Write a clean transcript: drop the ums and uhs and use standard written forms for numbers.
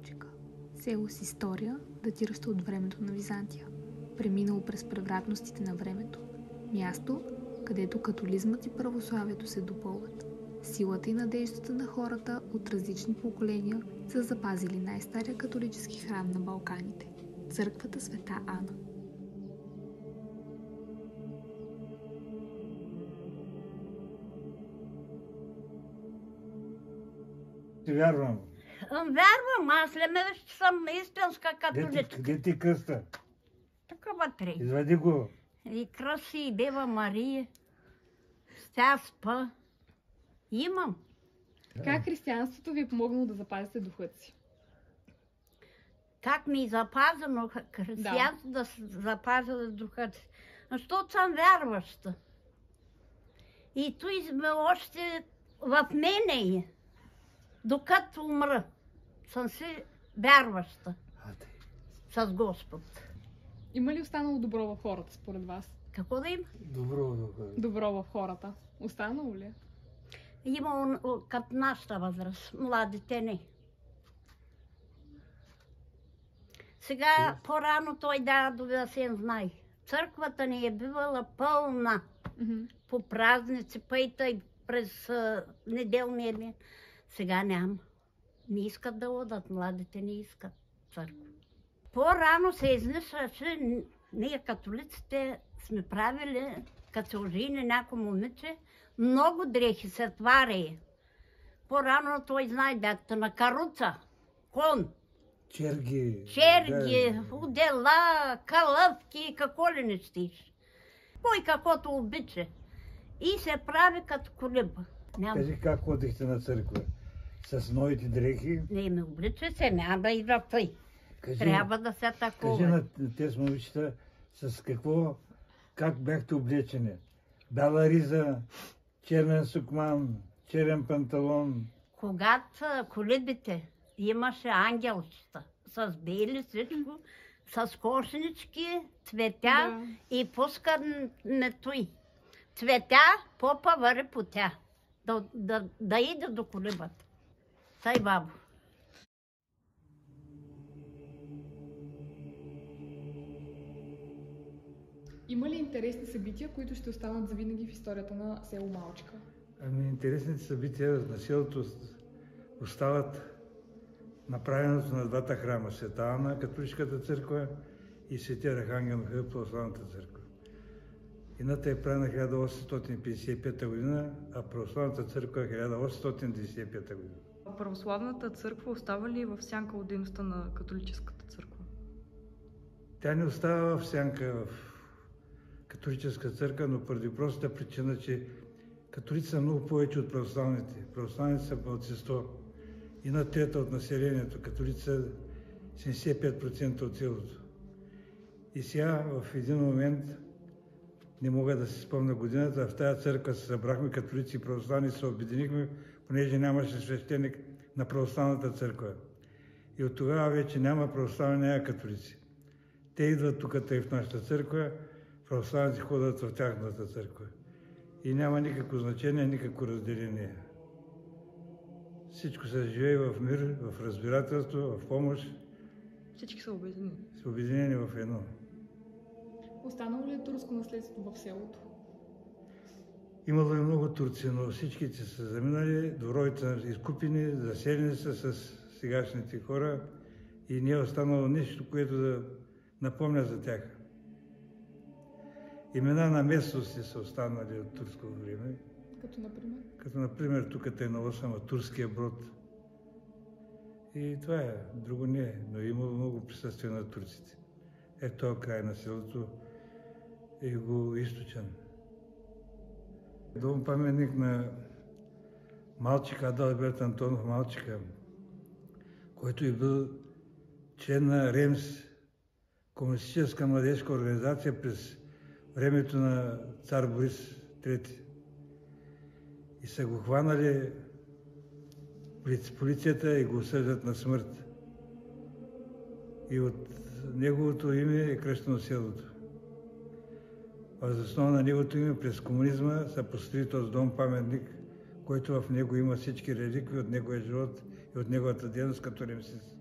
Малчика. Село с история, датираща от времето на Византия. Преминало през превратностите на времето. Място, където католизмът и православието се допълват. Силата и надеждата на хората от различни поколения са запазили най-стария католически храм на Балканите – църквата Света Ана. Ти вярвам. Вярвам, аз ли ме съм истинска католичка. Къде ти кръста? Тук вътре. Извади го. И кръси, и Дева Мария. Тя спа. Имам. Как християнството ви е помогнало да запазите духът си? Как ми е запазено християнството да запазя духът си? Защото съм вярваща. И той сме още в мене е. Докато умра, съм си вярваща с Господ. Има ли останало добро в хората, според вас? Какво да има? Добро в хората. Останало ли? Има като нашата възраст, младите не. Сега по-рано той да се знае. Църквата ни е бивала пълна по празници, пъйта и през неделния ден. Сега няма. Не искат да одат, младите не искат църква. По-рано се изнесваше, ние католиците сме правили, като се ожени някой момиче, много дрехи се твари. По-рано той знае бягта на каруца, кон. Черги, удела, калъвки, какво ли не щиш. Кой каквото обича. И се прави като колиба. Кажи как ходихте на църква? С новите дрехи? Не ме облича се, няма да идва тъй. Трябва да се такова. Кажи на тези момичета с какво, как бяхте облечени? Бяла риза, черен сукман, черен панталон. Когато колибите имаше ангелчета с бели всичко, с кошнички, цветя и пускаме той. Цветя, попа вари по тя. Да иде до колибата. Тъй бабо. Има ли интересни събития, които ще останат завинаги в историята на село Малчика? Ами интересните събития на селото остават направеното на двата храма. Света Ана, католическата църква, и Светия Архангел Михаил, православната църква. Едната е правена 1855 година, а православната църква е 1895 година. Православната църква остава ли в сянка от дейността на католическата църква? Тя не остава в сянка в католическа църква, но поради простата причина, че католици са много повече от православните. Православните са малцинство. Една трета от населението. Католици са 75% от селото. И сега в един момент, не мога да си спомня годината, в тази църква се събрахме, католици и православни се обединихме, понеже нямаше свещеник на православната църква. И от тогава вече няма православни, няма католици. Те идват тук и в нашата църква, православните ходят в тяхната църква. И няма никакво значение, никакво разделение. Всичко се живее в мир, в разбирателство, в помощ. Всички са обединени. Са обединени в едно. Останало ли е турско наследство в селото? Имало и много турци, но всичките са заминали, дворовете са изкупени, заселени са с сегашните хора и не е останало нищо, което да напомня за тях. Имена на местности са останали от турско време. Като например? Като например тук е на Осама, Турския Брод. И това е, друго не е, но имало много присъствие на турците. Този край на селото е югоизточен. Дом паметник на Малчика, Адалберт Антонов Малчика, който е бил член на РЕМС, Комунистическа младежка организация през времето на цар Борис III. И са го хванали полицията и го осъждат на смърт. И от неговото име е кръщено селото. Въз основа на неговото име през комунизма са построили този дом-паметник, който в него има всички реликви от неговия живот и от неговата дейност като ремсист.